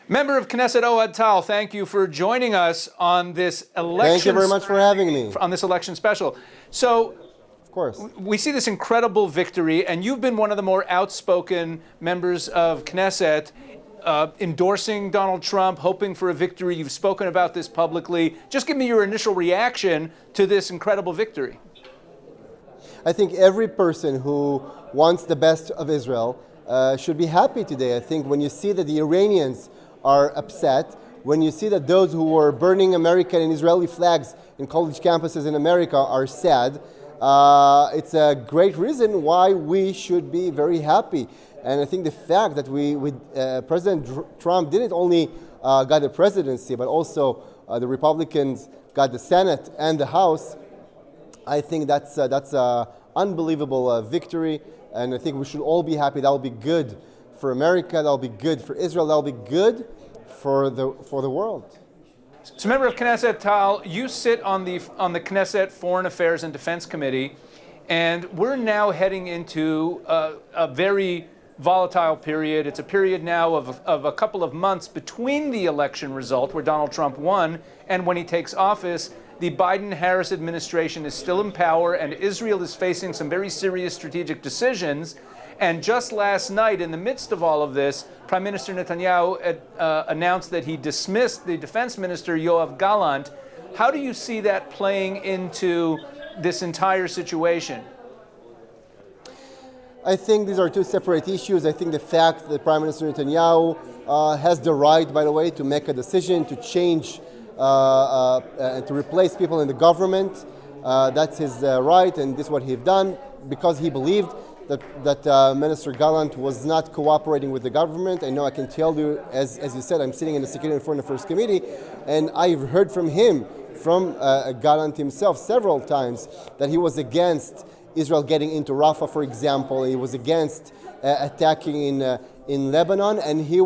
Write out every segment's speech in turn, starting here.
Member of Knesset Ohad Tal, thank you for joining us on this election. Thank you very much for having me. On this election special. So, of course, we see this incredible victory, and you've been one of the more outspoken members of Knesset, endorsing Donald Trump, hoping for a victory. You've spoken about this publicly. Just give me your initial reaction to this incredible victory. I think every person who wants the best of Israel should be happy today. I think when you see that the Iranians are upset, when you see that those who were burning American and Israeli flags in college campuses in America are sad, it's a great reason why we should be very happy. And I think the fact that President Trump didn't only got the presidency, but also the Republicans got the Senate and the House, I think that's an unbelievable victory. And I think we should all be happy. That'll be good for America, that'll be good for Israel, that'll be good for the world. So, member of Knesset Tal, you sit on the Knesset Foreign Affairs and Defense Committee, and we're now heading into a very volatile period. It's a period now of a couple of months between the election result, where Donald Trump won, and when he takes office. The Biden-Harris administration is still in power, and Israel is facing some very serious strategic decisions. And just last night, in the midst of all of this, Prime Minister Netanyahu announced that he dismissed the Defense Minister, Yoav Gallant. How do you see that playing into this entire situation? I think these are two separate issues. I think the fact that Prime Minister Netanyahu has the right, by the way, to make a decision to change to replace people in the government. That's his right, and this is what he's done because he believed that Minister Gallant was not cooperating with the government. I know I can tell you, as you said, I'm sitting in the Security and Foreign Affairs Committee, and I've heard from him, from Gallant himself several times, that he was against Israel getting into Rafah, for example. He was against attacking in Lebanon, and he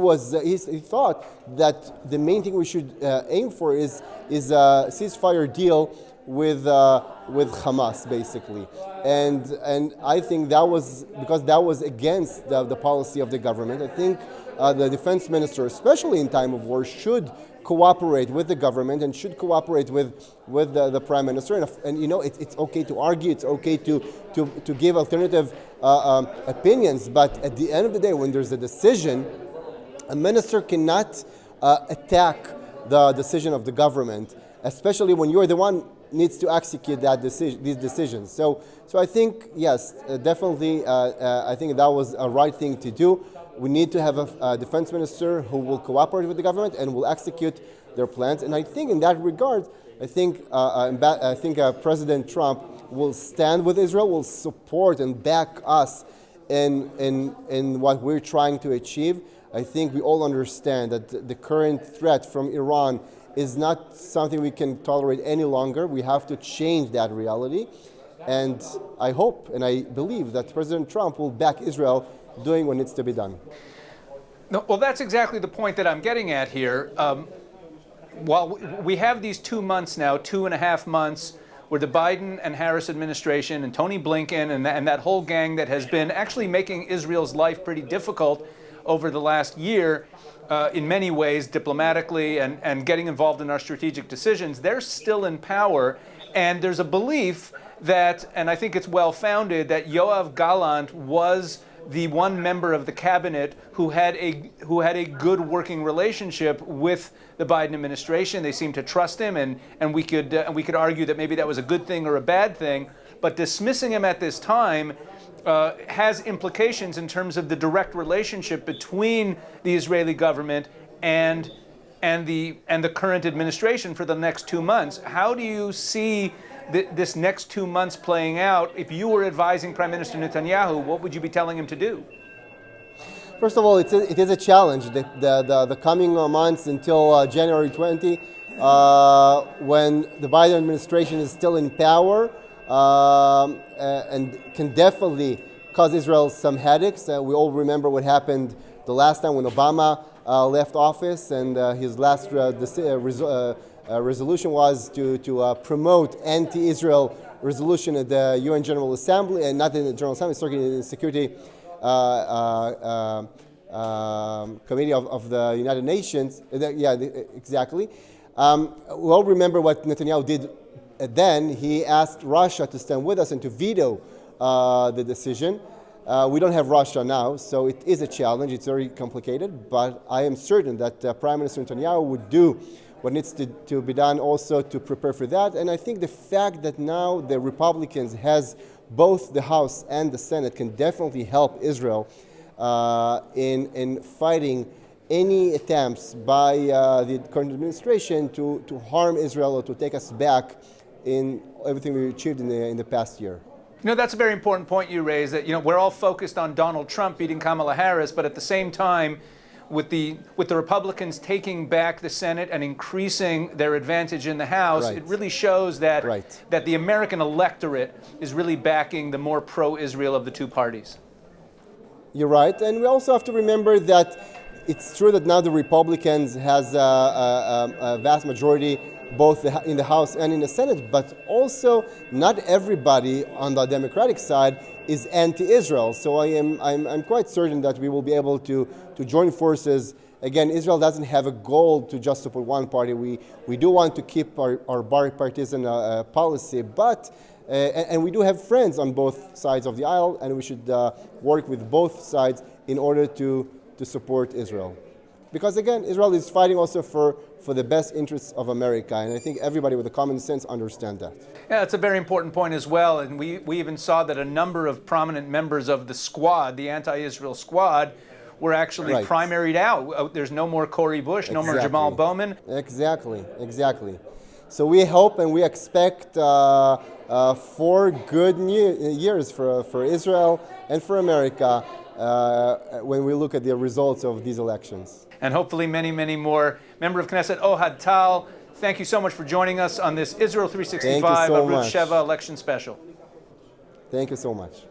thought that the main thing we should aim for is a ceasefire deal with Hamas, basically. And I think that was because that was against the policy of the government. I think the defense minister, especially in time of war, should cooperate with the government and should cooperate with the prime minister. And you know, it's okay to argue, it's okay to give alternative opinions, but at the end of the day, when there's a decision, a minister cannot attack the decision of the government, especially when you're the one needs to execute these decisions. So I think, yes, definitely, I think that was a right thing to do. We need to have a defense minister who will cooperate with the government and will execute their plans. And I think in that regard, I think President Trump will stand with Israel, will support and back us in what we're trying to achieve. I think we all understand that the current threat from Iran is not something we can tolerate any longer. We have to change that reality. And I hope and I believe that President Trump will back Israel doing what needs to be done. No, well, that's exactly the point that I'm getting at here. While we have these 2 months now, 2.5 months, where the Biden and Harris administration and Tony Blinken and that whole gang that has been actually making Israel's life pretty difficult over the last year, in many ways, diplomatically and getting involved in our strategic decisions, they're still in power. And there's a belief that, and I think it's well-founded, that Yoav Gallant was the one member of the cabinet who had a good working relationship with the Biden administration. They seemed to trust him, and we could argue that maybe that was a good thing or a bad thing. But dismissing him at this time has implications in terms of the direct relationship between the Israeli government and the current administration for the next 2 months. How do you see this next 2 months playing out? If you were advising Prime Minister Netanyahu, what would you be telling him to do? First of all, it is a challenge. The coming months until January 20, when the Biden administration is still in power, and can definitely cause Israel some headaches. We all remember what happened the last time when Obama left office, and his last resolution was to promote anti-Israel resolution at the UN General Assembly, and not in the General Assembly, certainly in the Security Committee of the United Nations. Exactly. We all remember what Netanyahu did then. He asked Russia to stand with us and to veto the decision. We don't have Russia now, so it is a challenge. It's very complicated, but I am certain that Prime Minister Netanyahu would do what needs to be done also to prepare for that. And I think the fact that now the Republicans has both the House and the Senate can definitely help Israel in fighting any attempts by the current administration to harm Israel or to take us back in everything we achieved in the past year. You know, that's a very important point you raised, that, you know, we're all focused on Donald Trump beating Kamala Harris, but at the same time, with the Republicans taking back the Senate and increasing their advantage in the House, Right. it really shows that, Right. that the American electorate is really backing the more pro-Israel of the two parties. You're right, and we also have to remember that it's true that now the Republicans has a vast majority both in the House and in the Senate, but also not everybody on the Democratic side is anti-Israel. So I'm quite certain that we will be able to join forces. Again, Israel doesn't have a goal to just support one party. We do want to keep our bipartisan policy, but and we do have friends on both sides of the aisle, and we should work with both sides in order to support Israel. Because again, Israel is fighting also for the best interests of America, and I think everybody with a common sense understands that. Yeah, that's a very important point as well, and we even saw that a number of prominent members of the squad, the anti-Israel squad, were actually Right. primaried out. There's no more Cori Bush, no more Jamal Bowman. Exactly. So we hope and we expect 4 good years for Israel and for America when we look at the results of these elections. And hopefully many, many more. Member of Knesset Ohad Tal, thank you so much for joining us on this Israel 365 Thank you so ARUTZ much. SHEVA election special. Thank you so much.